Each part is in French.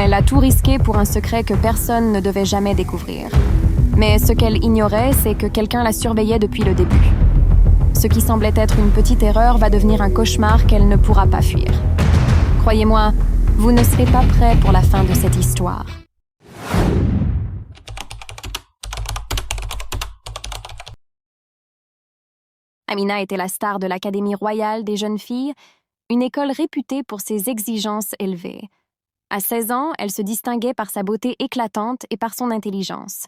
Elle a tout risqué pour un secret que personne ne devait jamais découvrir. Mais ce qu'elle ignorait, c'est que quelqu'un la surveillait depuis le début. Ce qui semblait être une petite erreur va devenir un cauchemar qu'elle ne pourra pas fuir. Croyez-moi, vous ne serez pas prêts pour la fin de cette histoire. Amina était la star de l'Académie royale des jeunes filles, une école réputée pour ses exigences élevées. À 16 ans, elle se distinguait par sa beauté éclatante et par son intelligence.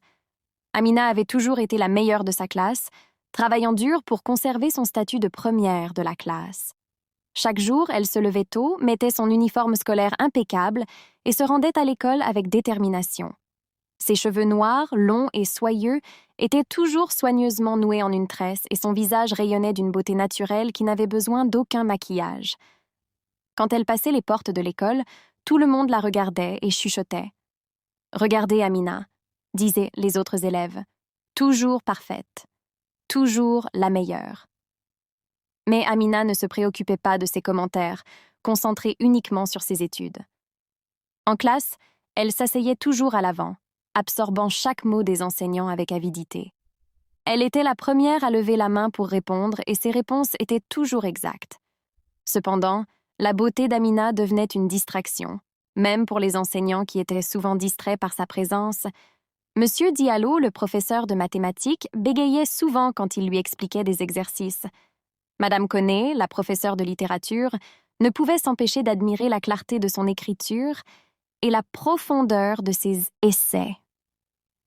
Amina avait toujours été la meilleure de sa classe, travaillant dur pour conserver son statut de première de la classe. Chaque jour, elle se levait tôt, mettait son uniforme scolaire impeccable et se rendait à l'école avec détermination. Ses cheveux noirs, longs et soyeux, étaient toujours soigneusement noués en une tresse et son visage rayonnait d'une beauté naturelle qui n'avait besoin d'aucun maquillage. Quand elle passait les portes de l'école, tout le monde la regardait et chuchotait. « Regardez Amina », disaient les autres élèves, « toujours parfaite, toujours la meilleure ». Mais Amina ne se préoccupait pas de ces commentaires, concentrée uniquement sur ses études. En classe, elle s'asseyait toujours à l'avant, absorbant chaque mot des enseignants avec avidité. Elle était la première à lever la main pour répondre et ses réponses étaient toujours exactes. Cependant, la beauté d'Amina devenait une distraction, même pour les enseignants qui étaient souvent distraits par sa présence. Monsieur Diallo, le professeur de mathématiques, bégayait souvent quand il lui expliquait des exercices. Madame Connet, la professeure de littérature, ne pouvait s'empêcher d'admirer la clarté de son écriture et la profondeur de ses essais.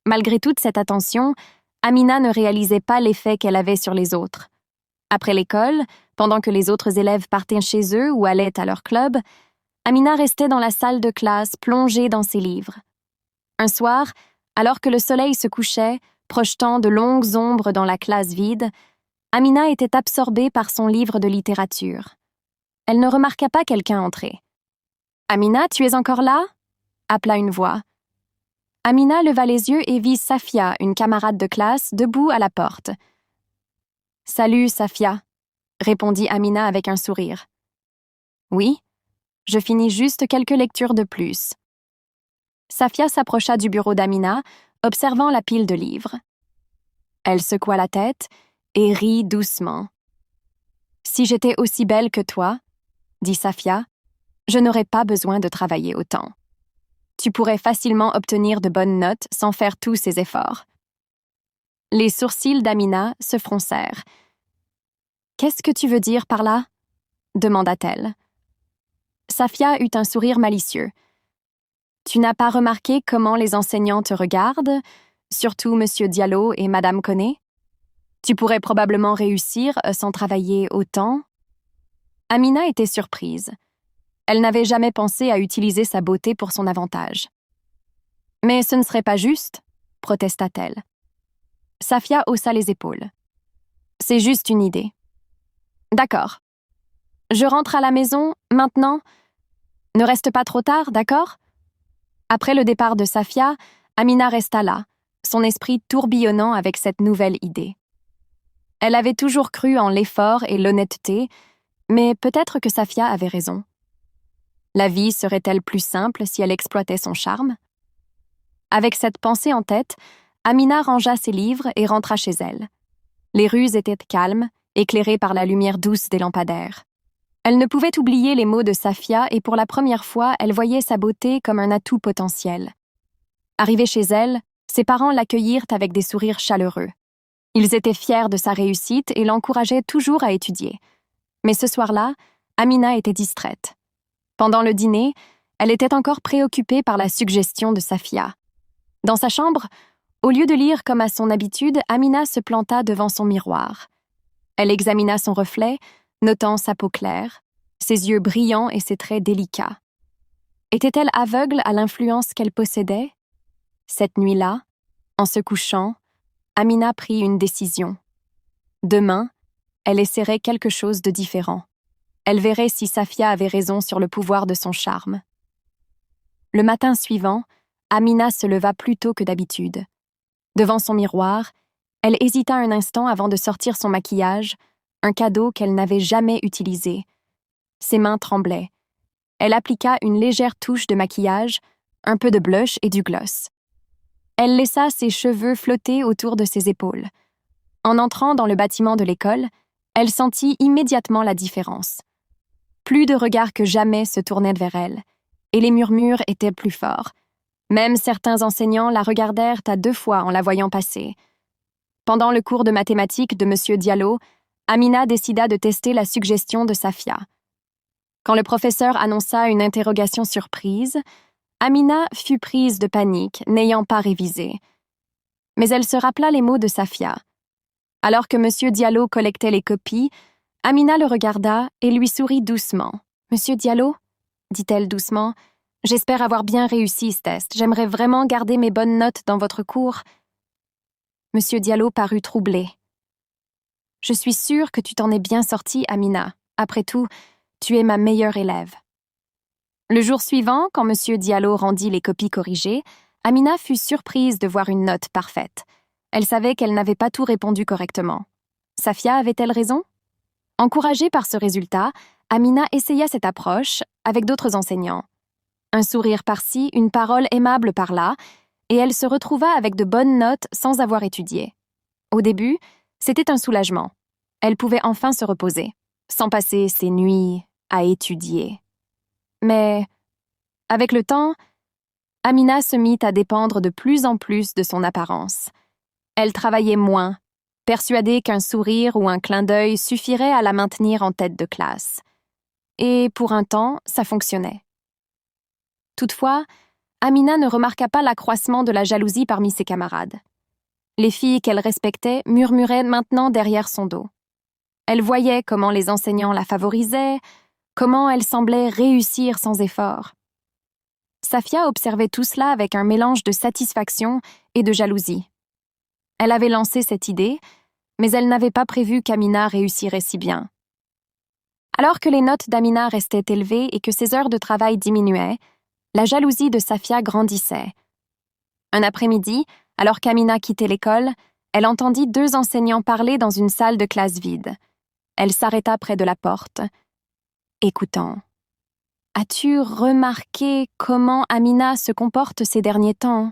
Malgré toute cette attention, Amina ne réalisait pas l'effet qu'elle avait sur les autres. Après l'école, pendant que les autres élèves partaient chez eux ou allaient à leur club, Amina restait dans la salle de classe plongée dans ses livres. Un soir, alors que le soleil se couchait, projetant de longues ombres dans la classe vide, Amina était absorbée par son livre de littérature. Elle ne remarqua pas quelqu'un entrer. « Amina, tu es encore là ?» appela une voix. Amina leva les yeux et vit Safia, une camarade de classe, debout à la porte. « Salut, Safia », répondit Amina avec un sourire. « Oui, je finis juste quelques lectures de plus. » Safia s'approcha du bureau d'Amina, observant la pile de livres. Elle secoua la tête et rit doucement. « Si j'étais aussi belle que toi, » dit Safia, « je n'aurais pas besoin de travailler autant. Tu pourrais facilement obtenir de bonnes notes sans faire tous ces efforts. » Les sourcils d'Amina se froncèrent. « Qu'est-ce que tu veux dire par là ?» demanda-t-elle. Safia eut un sourire malicieux. « Tu n'as pas remarqué comment les enseignants te regardent, surtout Monsieur Diallo et Madame Connet? Tu pourrais probablement réussir sans travailler autant. » Amina était surprise. Elle n'avait jamais pensé à utiliser sa beauté pour son avantage. « Mais ce ne serait pas juste, » protesta-t-elle. Safia haussa les épaules. « C'est juste une idée. »« D'accord. Je rentre à la maison, maintenant. Ne reste pas trop tard, d'accord ?» Après le départ de Safia, Amina resta là, son esprit tourbillonnant avec cette nouvelle idée. Elle avait toujours cru en l'effort et l'honnêteté, mais peut-être que Safia avait raison. La vie serait-elle plus simple si elle exploitait son charme? Avec cette pensée en tête, Amina rangea ses livres et rentra chez elle. Les rues étaient calmes, éclairées par la lumière douce des lampadaires. Elle ne pouvait oublier les mots de Safia et pour la première fois, elle voyait sa beauté comme un atout potentiel. Arrivée chez elle, ses parents l'accueillirent avec des sourires chaleureux. Ils étaient fiers de sa réussite et l'encourageaient toujours à étudier. Mais ce soir-là, Amina était distraite. Pendant le dîner, elle était encore préoccupée par la suggestion de Safia. Dans sa chambre, au lieu de lire comme à son habitude, Amina se planta devant son miroir. Elle examina son reflet, notant sa peau claire, ses yeux brillants et ses traits délicats. Était-elle aveugle à l'influence qu'elle possédait? Cette nuit-là, en se couchant, Amina prit une décision. Demain, elle essaierait quelque chose de différent. Elle verrait si Safia avait raison sur le pouvoir de son charme. Le matin suivant, Amina se leva plus tôt que d'habitude. Devant son miroir, elle hésita un instant avant de sortir son maquillage, un cadeau qu'elle n'avait jamais utilisé. Ses mains tremblaient. Elle appliqua une légère touche de maquillage, un peu de blush et du gloss. Elle laissa ses cheveux flotter autour de ses épaules. En entrant dans le bâtiment de l'école, elle sentit immédiatement la différence. Plus de regards que jamais se tournaient vers elle, et les murmures étaient plus forts. Même certains enseignants la regardèrent à 2 fois en la voyant passer. Pendant le cours de mathématiques de M. Diallo, Amina décida de tester la suggestion de Safia. Quand le professeur annonça une interrogation surprise, Amina fut prise de panique, n'ayant pas révisé. Mais elle se rappela les mots de Safia. Alors que M. Diallo collectait les copies, Amina le regarda et lui sourit doucement. « Monsieur Diallo ?» dit-elle doucement. « J'espère avoir bien réussi ce test. J'aimerais vraiment garder mes bonnes notes dans votre cours. » M. Diallo parut troublé. « Je suis sûre que tu t'en es bien sortie, Amina. Après tout, tu es ma meilleure élève. » Le jour suivant, quand M. Diallo rendit les copies corrigées, Amina fut surprise de voir une note parfaite. Elle savait qu'elle n'avait pas tout répondu correctement. Safia avait-elle raison? Encouragée par ce résultat, Amina essaya cette approche avec d'autres enseignants. Un sourire par-ci, une parole aimable par-là, et elle se retrouva avec de bonnes notes sans avoir étudié. Au début, c'était un soulagement. Elle pouvait enfin se reposer, sans passer ses nuits à étudier. Mais, avec le temps, Amina se mit à dépendre de plus en plus de son apparence. Elle travaillait moins, persuadée qu'un sourire ou un clin d'œil suffirait à la maintenir en tête de classe. Et pour un temps, ça fonctionnait. Toutefois, Amina ne remarqua pas l'accroissement de la jalousie parmi ses camarades. Les filles qu'elle respectait murmuraient maintenant derrière son dos. Elle voyait comment les enseignants la favorisaient, comment elle semblait réussir sans effort. Safia observait tout cela avec un mélange de satisfaction et de jalousie. Elle avait lancé cette idée, mais elle n'avait pas prévu qu'Amina réussirait si bien. Alors que les notes d'Amina restaient élevées et que ses heures de travail diminuaient, la jalousie de Safia grandissait. Un après-midi, alors qu'Amina quittait l'école, elle entendit 2 enseignants parler dans une salle de classe vide. Elle s'arrêta près de la porte, écoutant. « As-tu remarqué comment Amina se comporte ces derniers temps ?»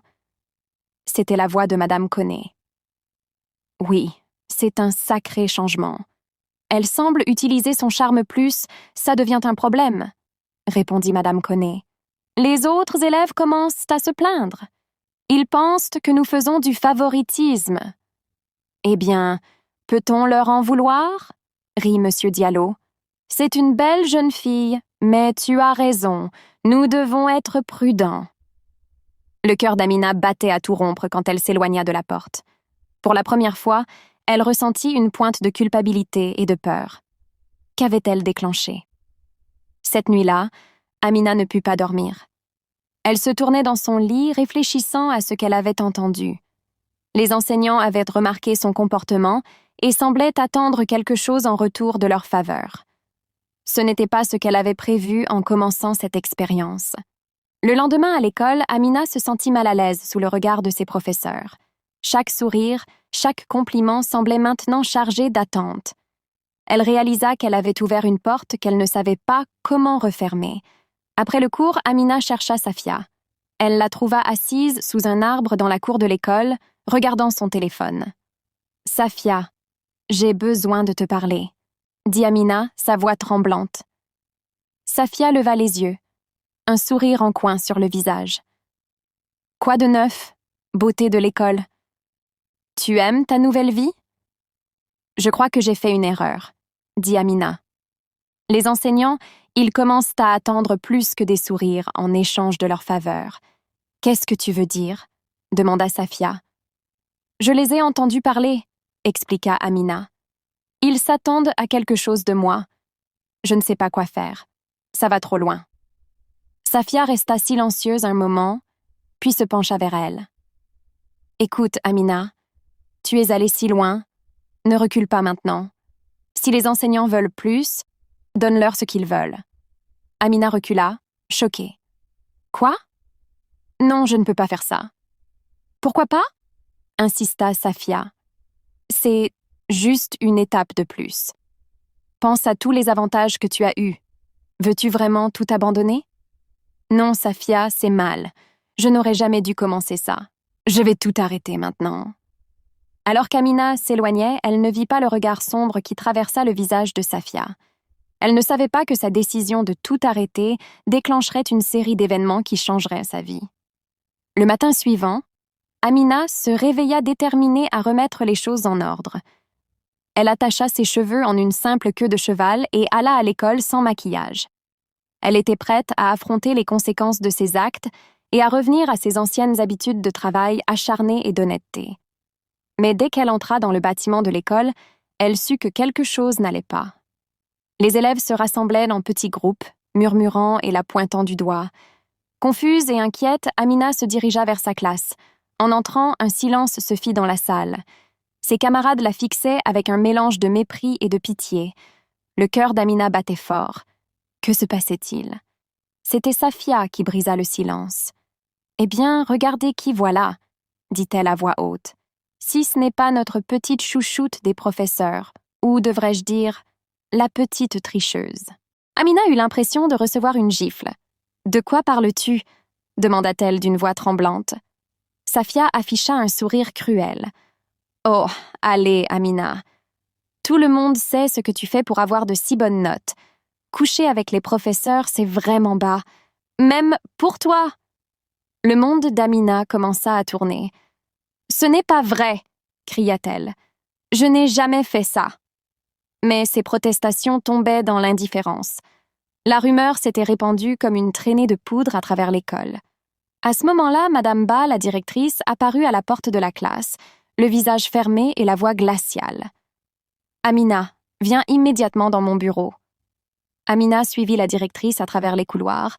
C'était la voix de Madame Koné. « Oui, c'est un sacré changement. Elle semble utiliser son charme plus, ça devient un problème, » répondit Madame Koné. « Les autres élèves commencent à se plaindre. Ils pensent que nous faisons du favoritisme. » « Eh bien, peut-on leur en vouloir ?» rit M. Diallo. « C'est une belle jeune fille, mais tu as raison, nous devons être prudents. » Le cœur d'Amina battait à tout rompre quand elle s'éloigna de la porte. Pour la première fois, elle ressentit une pointe de culpabilité et de peur. Qu'avait-elle déclenché? Cette nuit-là, Amina ne put pas dormir. Elle se tournait dans son lit, réfléchissant à ce qu'elle avait entendu. Les enseignants avaient remarqué son comportement et semblaient attendre quelque chose en retour de leur faveur. Ce n'était pas ce qu'elle avait prévu en commençant cette expérience. Le lendemain à l'école, Amina se sentit mal à l'aise sous le regard de ses professeurs. Chaque sourire, chaque compliment semblait maintenant chargé d'attente. Elle réalisa qu'elle avait ouvert une porte qu'elle ne savait pas comment refermer. Après le cours, Amina chercha Safia. Elle la trouva assise sous un arbre dans la cour de l'école, regardant son téléphone. « Safia, j'ai besoin de te parler », dit Amina, sa voix tremblante. Safia leva les yeux, un sourire en coin sur le visage. « Quoi de neuf, beauté de l'école? Tu aimes ta nouvelle vie ?» « Je crois que j'ai fait une erreur, » dit Amina. Les enseignants, ils commencent à attendre plus que des sourires en échange de leur faveur. « Qu'est-ce que tu veux dire ?» demanda Safia. « Je les ai entendus parler, » expliqua Amina. « Ils s'attendent à quelque chose de moi. Je ne sais pas quoi faire. Ça va trop loin. » Safia resta silencieuse un moment, puis se pencha vers elle. « Écoute, Amina, tu es allée si loin. Ne recule pas maintenant. Si les enseignants veulent plus, donne-leur ce qu'ils veulent. » Amina recula, choquée. « Quoi? Non, je ne peux pas faire ça. »« Pourquoi pas ?» insista Safia. « C'est juste une étape de plus. Pense à tous les avantages que tu as eus. Veux-tu vraiment tout abandonner? » « Non, Safia, c'est mal. Je n'aurais jamais dû commencer ça. Je vais tout arrêter maintenant. » Alors qu'Amina s'éloignait, elle ne vit pas le regard sombre qui traversa le visage de Safia. Elle ne savait pas que sa décision de tout arrêter déclencherait une série d'événements qui changeraient sa vie. Le matin suivant, Amina se réveilla déterminée à remettre les choses en ordre. Elle attacha ses cheveux en une simple queue de cheval et alla à l'école sans maquillage. Elle était prête à affronter les conséquences de ses actes et à revenir à ses anciennes habitudes de travail acharnées et d'honnêteté. Mais dès qu'elle entra dans le bâtiment de l'école, elle sut que quelque chose n'allait pas. Les élèves se rassemblaient en petits groupes, murmurant et la pointant du doigt. Confuse et inquiète, Amina se dirigea vers sa classe. En entrant, un silence se fit dans la salle. Ses camarades la fixaient avec un mélange de mépris et de pitié. Le cœur d'Amina battait fort. Que se passait-il? C'était Safia qui brisa le silence. « Eh bien, regardez qui voilà » dit-elle à voix haute. « Si ce n'est pas notre petite chouchoute des professeurs, ou devrais-je dire, la petite tricheuse. » Amina eut l'impression de recevoir une gifle. « De quoi parles-tu » demanda-t-elle d'une voix tremblante. Safia afficha un sourire cruel. « Oh, allez, Amina. Tout le monde sait ce que tu fais pour avoir de si bonnes notes. Coucher avec les professeurs, c'est vraiment bas. Même pour toi. » Le monde d'Amina commença à tourner. « Ce n'est pas vrai !» cria-t-elle. « Je n'ai jamais fait ça. » Mais ses protestations tombaient dans l'indifférence. La rumeur s'était répandue comme une traînée de poudre à travers l'école. À ce moment-là, Madame Ba, la directrice, apparut à la porte de la classe, le visage fermé et la voix glaciale. « Amina, viens immédiatement dans mon bureau. » Amina suivit la directrice à travers les couloirs,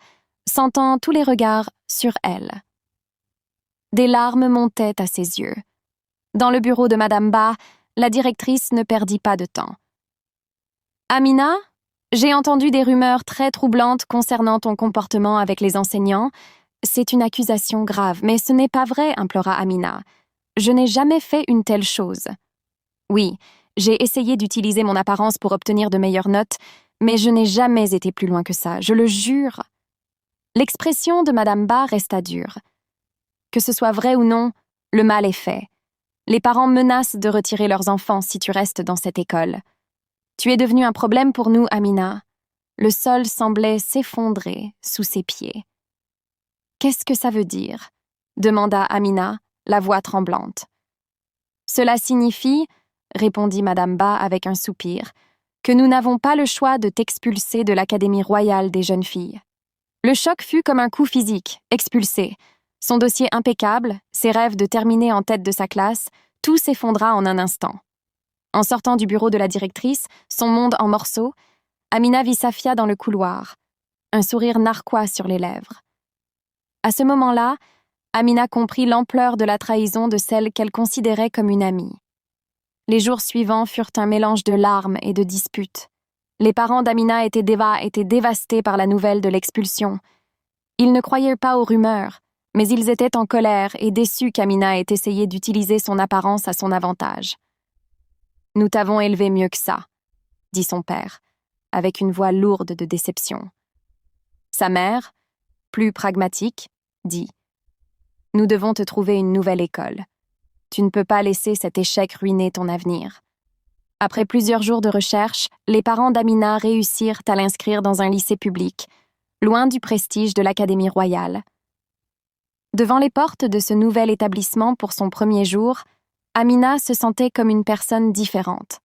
sentant tous les regards sur elle. Des larmes montaient à ses yeux. Dans le bureau de Madame Ba, la directrice ne perdit pas de temps. « Amina, j'ai entendu des rumeurs très troublantes concernant ton comportement avec les enseignants. C'est une accusation grave, mais ce n'est pas vrai, » implora Amina. « Je n'ai jamais fait une telle chose. Oui, j'ai essayé d'utiliser mon apparence pour obtenir de meilleures notes, mais je n'ai jamais été plus loin que ça, je le jure. » L'expression de Madame Ba resta dure. Que ce soit vrai ou non, le mal est fait. Les parents menacent de retirer leurs enfants si tu restes dans cette école. Tu es devenue un problème pour nous, Amina. Le sol semblait s'effondrer sous ses pieds. « Qu'est-ce que ça veut dire ?» demanda Amina, la voix tremblante. « Cela signifie, » répondit Madame Ba avec un soupir, « que nous n'avons pas le choix de t'expulser de l'Académie royale des jeunes filles. » Le choc fut comme un coup physique, expulsé. Son dossier impeccable, ses rêves de terminer en tête de sa classe, tout s'effondra en un instant. En sortant du bureau de la directrice, son monde en morceaux, Amina vit Safia dans le couloir, un sourire narquois sur les lèvres. À ce moment-là, Amina comprit l'ampleur de la trahison de celle qu'elle considérait comme une amie. Les jours suivants furent un mélange de larmes et de disputes. Les parents d'Amina étaient dévastés par la nouvelle de l'expulsion. Ils ne croyaient pas aux rumeurs, mais ils étaient en colère et déçus qu'Amina ait essayé d'utiliser son apparence à son avantage. « Nous t'avons élevé mieux que ça », dit son père, avec une voix lourde de déception. Sa mère, plus pragmatique, dit « Nous devons te trouver une nouvelle école. Tu ne peux pas laisser cet échec ruiner ton avenir. » Après plusieurs jours de recherche, les parents d'Amina réussirent à l'inscrire dans un lycée public, loin du prestige de l'Académie royale. Devant les portes de ce nouvel établissement pour son premier jour, Amina se sentait comme une personne différente.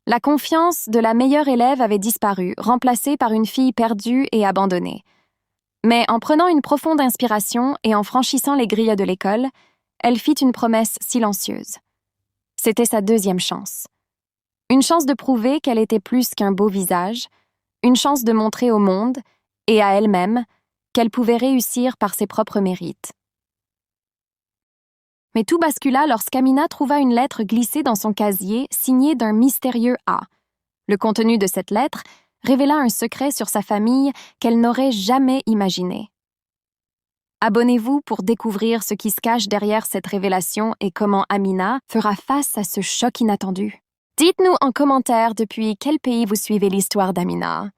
La confiance de la meilleure élève avait disparu, remplacée par une fille perdue et abandonnée. Mais en prenant une profonde inspiration et en franchissant les grilles de l'école, elle fit une promesse silencieuse. C'était sa deuxième chance. Une chance de prouver qu'elle était plus qu'un beau visage, une chance de montrer au monde, et à elle-même, qu'elle pouvait réussir par ses propres mérites. Mais tout bascula lorsqu'Amina trouva une lettre glissée dans son casier signée d'un mystérieux A. Le contenu de cette lettre révéla un secret sur sa famille qu'elle n'aurait jamais imaginé. Abonnez-vous pour découvrir ce qui se cache derrière cette révélation et comment Amina fera face à ce choc inattendu. Dites-nous en commentaire depuis quel pays vous suivez l'histoire d'Amina.